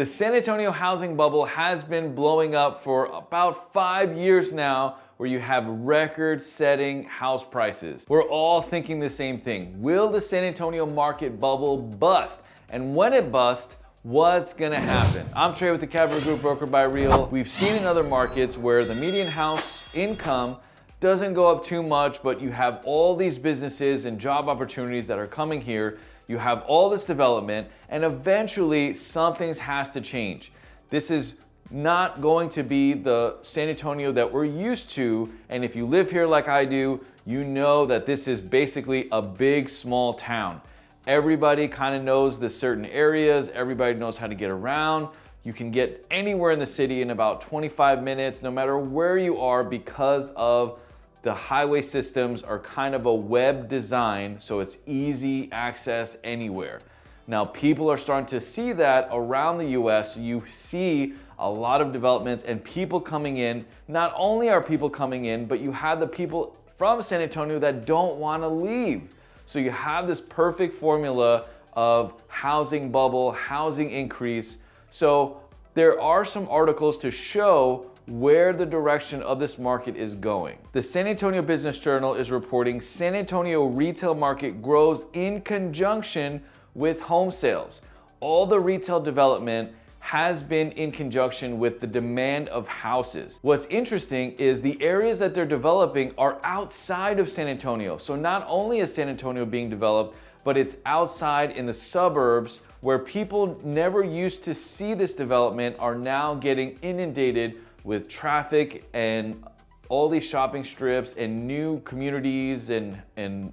The San Antonio housing bubble has been blowing up for about 5 years now, where you have record-setting house prices. We're all thinking the same thing. Will the San Antonio market bubble bust? And when it busts, what's gonna happen? I'm Trey with the Capital Group, broker by Real. We've seen in other markets where the median house income doesn't go up too much, but you have all these businesses and job opportunities that are coming here. You have all this development, and eventually something has to change. This is not going to be the San Antonio that we're used to, and if you live here like I do, you know that this is basically a big, small town. Everybody kind of knows the certain areas, everybody knows how to get around. You can get anywhere in the city in about 25 minutes, no matter where you are, because of the highway systems are kind of a web design, so it's easy access anywhere. Now, people are starting to see that around the US. You see a lot of developments and people coming in. Not only are people coming in, but you have the people from San Antonio that don't want to leave. So you have this perfect formula of housing bubble, housing increase. So there are some articles to show where the direction of this market is going. The San Antonio Business Journal is reporting San Antonio retail market grows in conjunction with home sales. All the retail development has been in conjunction with the demand of houses. What's interesting is the areas that they're developing are outside of San Antonio. So not only is San Antonio being developed, but it's outside in the suburbs where people never used to see this development are now getting inundated with traffic and all these shopping strips and new communities and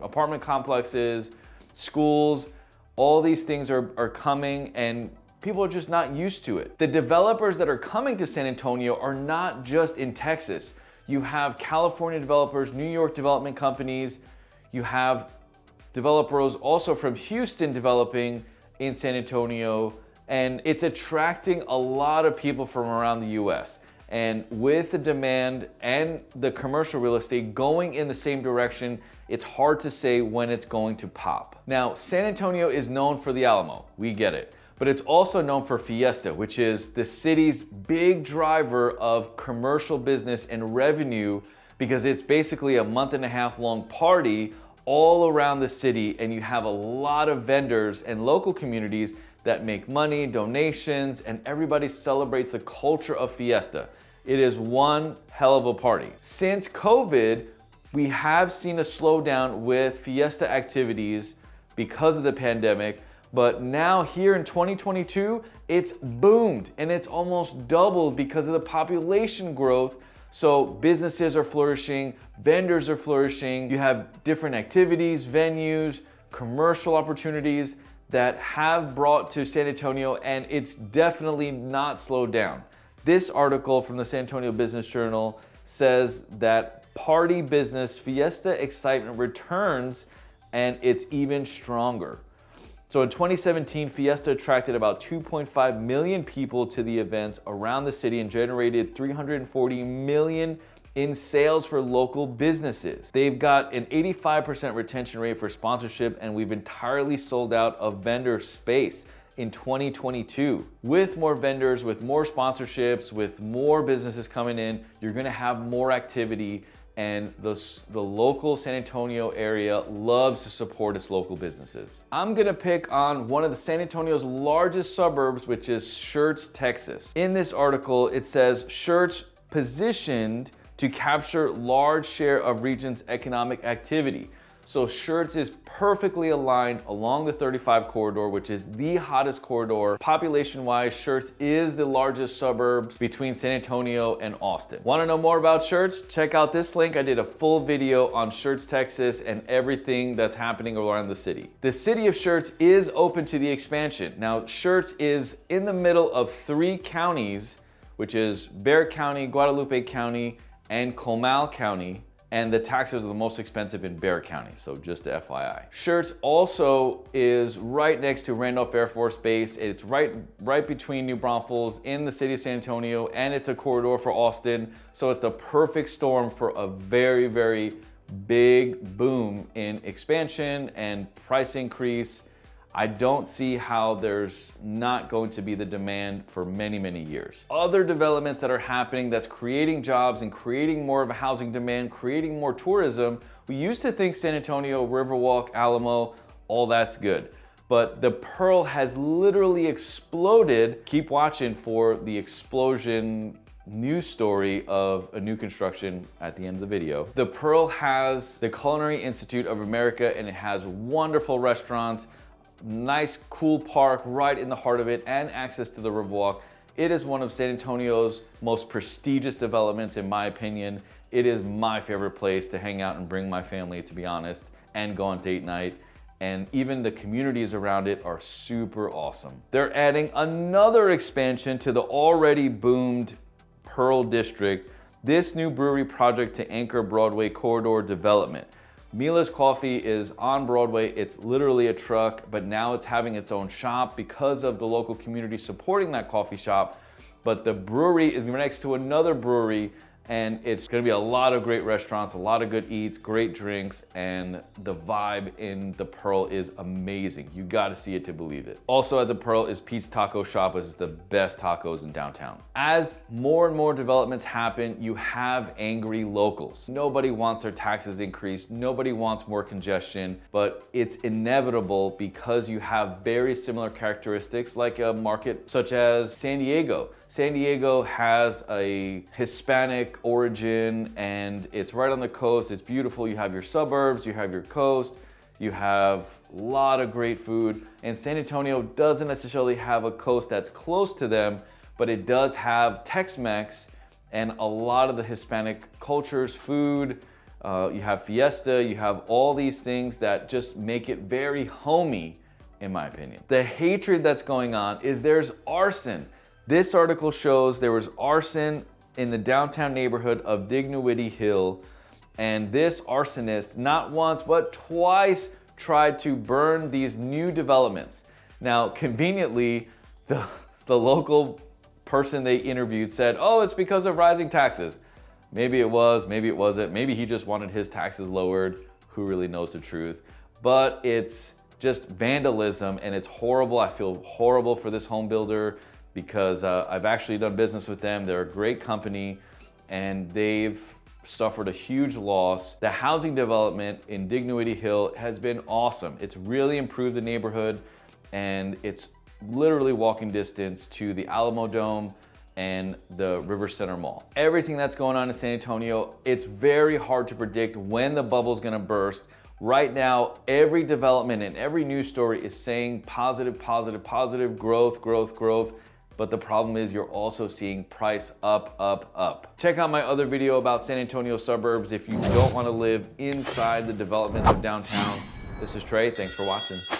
apartment complexes, schools. All these things are coming and people are just not used to it. The developers that are coming to San Antonio are not just in Texas. You have California developers, New York development companies. You have developers also from Houston developing in San Antonio, and it's attracting a lot of people from around the US. And with the demand and the commercial real estate going in the same direction, it's hard to say when it's going to pop. Now, San Antonio is known for the Alamo, we get it, but it's also known for Fiesta, which is the city's big driver of commercial business and revenue, because it's basically a month-and-a-half long party all around the city, and you have a lot of vendors and local communities that make money, donations, and everybody celebrates the culture of Fiesta. It is one hell of a party. Since COVID, we have seen a slowdown with Fiesta activities because of the pandemic, but now here in 2022, it's boomed and it's almost doubled because of the population growth. So businesses are flourishing, vendors are flourishing, you have different activities, venues, commercial opportunities that have brought to San Antonio, and it's definitely not slowed down. This article from the San Antonio Business Journal says that party business Fiesta excitement returns, and it's even stronger. So in 2017, Fiesta attracted about 2.5 million people to the events around the city and generated $340 million in sales for local businesses. They've got an 85% retention rate for sponsorship, and we've entirely sold out of vendor space in 2022. With more vendors, with more sponsorships, with more businesses coming in, you're gonna have more activity, and the local San Antonio area loves to support its local businesses. I'm gonna pick on one of the San Antonio's largest suburbs, which is Schertz, Texas. In this article, it says Schertz positioned to capture large share of region's economic activity. So Schertz is perfectly aligned along the 35 corridor, which is the hottest corridor. Population-wise, Schertz is the largest suburb between San Antonio and Austin. Want to know more about Schertz? Check out this link. I did a full video on Schertz, Texas, and everything that's happening around the city. The city of Schertz is open to the expansion. Now, Schertz is in the middle of 3 counties, which is Bexar County, Guadalupe County, and Comal County, and the taxes are the most expensive in Bexar County, so just the FYI. Schertz also is right next to Randolph Air Force Base. It's right between New Braunfels in the city of San Antonio, and it's a corridor for Austin, so it's the perfect storm for a very, very big boom in expansion and price increase. I don't see how there's not going to be the demand for many, many years. Other developments that are happening that's creating jobs and creating more of a housing demand, creating more tourism. We used to think San Antonio, Riverwalk, Alamo, all that's good. But the Pearl has literally exploded. Keep watching for the explosion news story of a new construction at the end of the video. The Pearl has the Culinary Institute of America, and it has wonderful restaurants, nice cool park right in the heart of it, and access to the Riverwalk. It is one of San Antonio's most prestigious developments in my opinion. It is my favorite place to hang out and bring my family, to be honest, and go on date night. And even the communities around it are super awesome. They're adding another expansion to the already boomed Pearl District, this new brewery project to anchor Broadway corridor development. Mila's Coffee is on Broadway. It's literally a truck, but now it's having its own shop because of the local community supporting that coffee shop. But the brewery is next to another brewery, and it's gonna be a lot of great restaurants, a lot of good eats, great drinks, and the vibe in the Pearl is amazing. You gotta see it to believe it. Also at the Pearl is Pete's Taco Shop, which is the best tacos in downtown. As more and more developments happen, you have angry locals. Nobody wants their taxes increased, nobody wants more congestion, but it's inevitable because you have very similar characteristics like a market such as San Diego. San Diego has a Hispanic origin and it's right on the coast. It's beautiful. You have your suburbs, you have your coast, you have a lot of great food. And San Antonio doesn't necessarily have a coast that's close to them, but it does have Tex-Mex and a lot of the Hispanic cultures, food. You have fiesta, you have all these things that just make it very homey, in my opinion. The hatred that's going on is there's arson. This article shows there was arson in the downtown neighborhood of Dignity Hill, and this arsonist not once but twice tried to burn these new developments. Now, conveniently, the local person they interviewed said, oh, it's because of rising taxes. Maybe it was, maybe it wasn't. Maybe he just wanted his taxes lowered. Who really knows the truth? But it's just vandalism and it's horrible. I feel horrible for this home builder, because I've actually done business with them. They're a great company and they've suffered a huge loss. The housing development in Dignity Hill has been awesome. It's really improved the neighborhood and it's literally walking distance to the Alamo Dome and the River Center Mall. Everything that's going on in San Antonio, it's very hard to predict when the bubble's gonna burst. Right now, every development and every news story is saying positive, positive, positive, growth, growth, growth. But the problem is you're also seeing price up, up, up. Check out my other video about San Antonio suburbs if you don't want to live inside the developments of downtown. This is Trey, thanks for watching.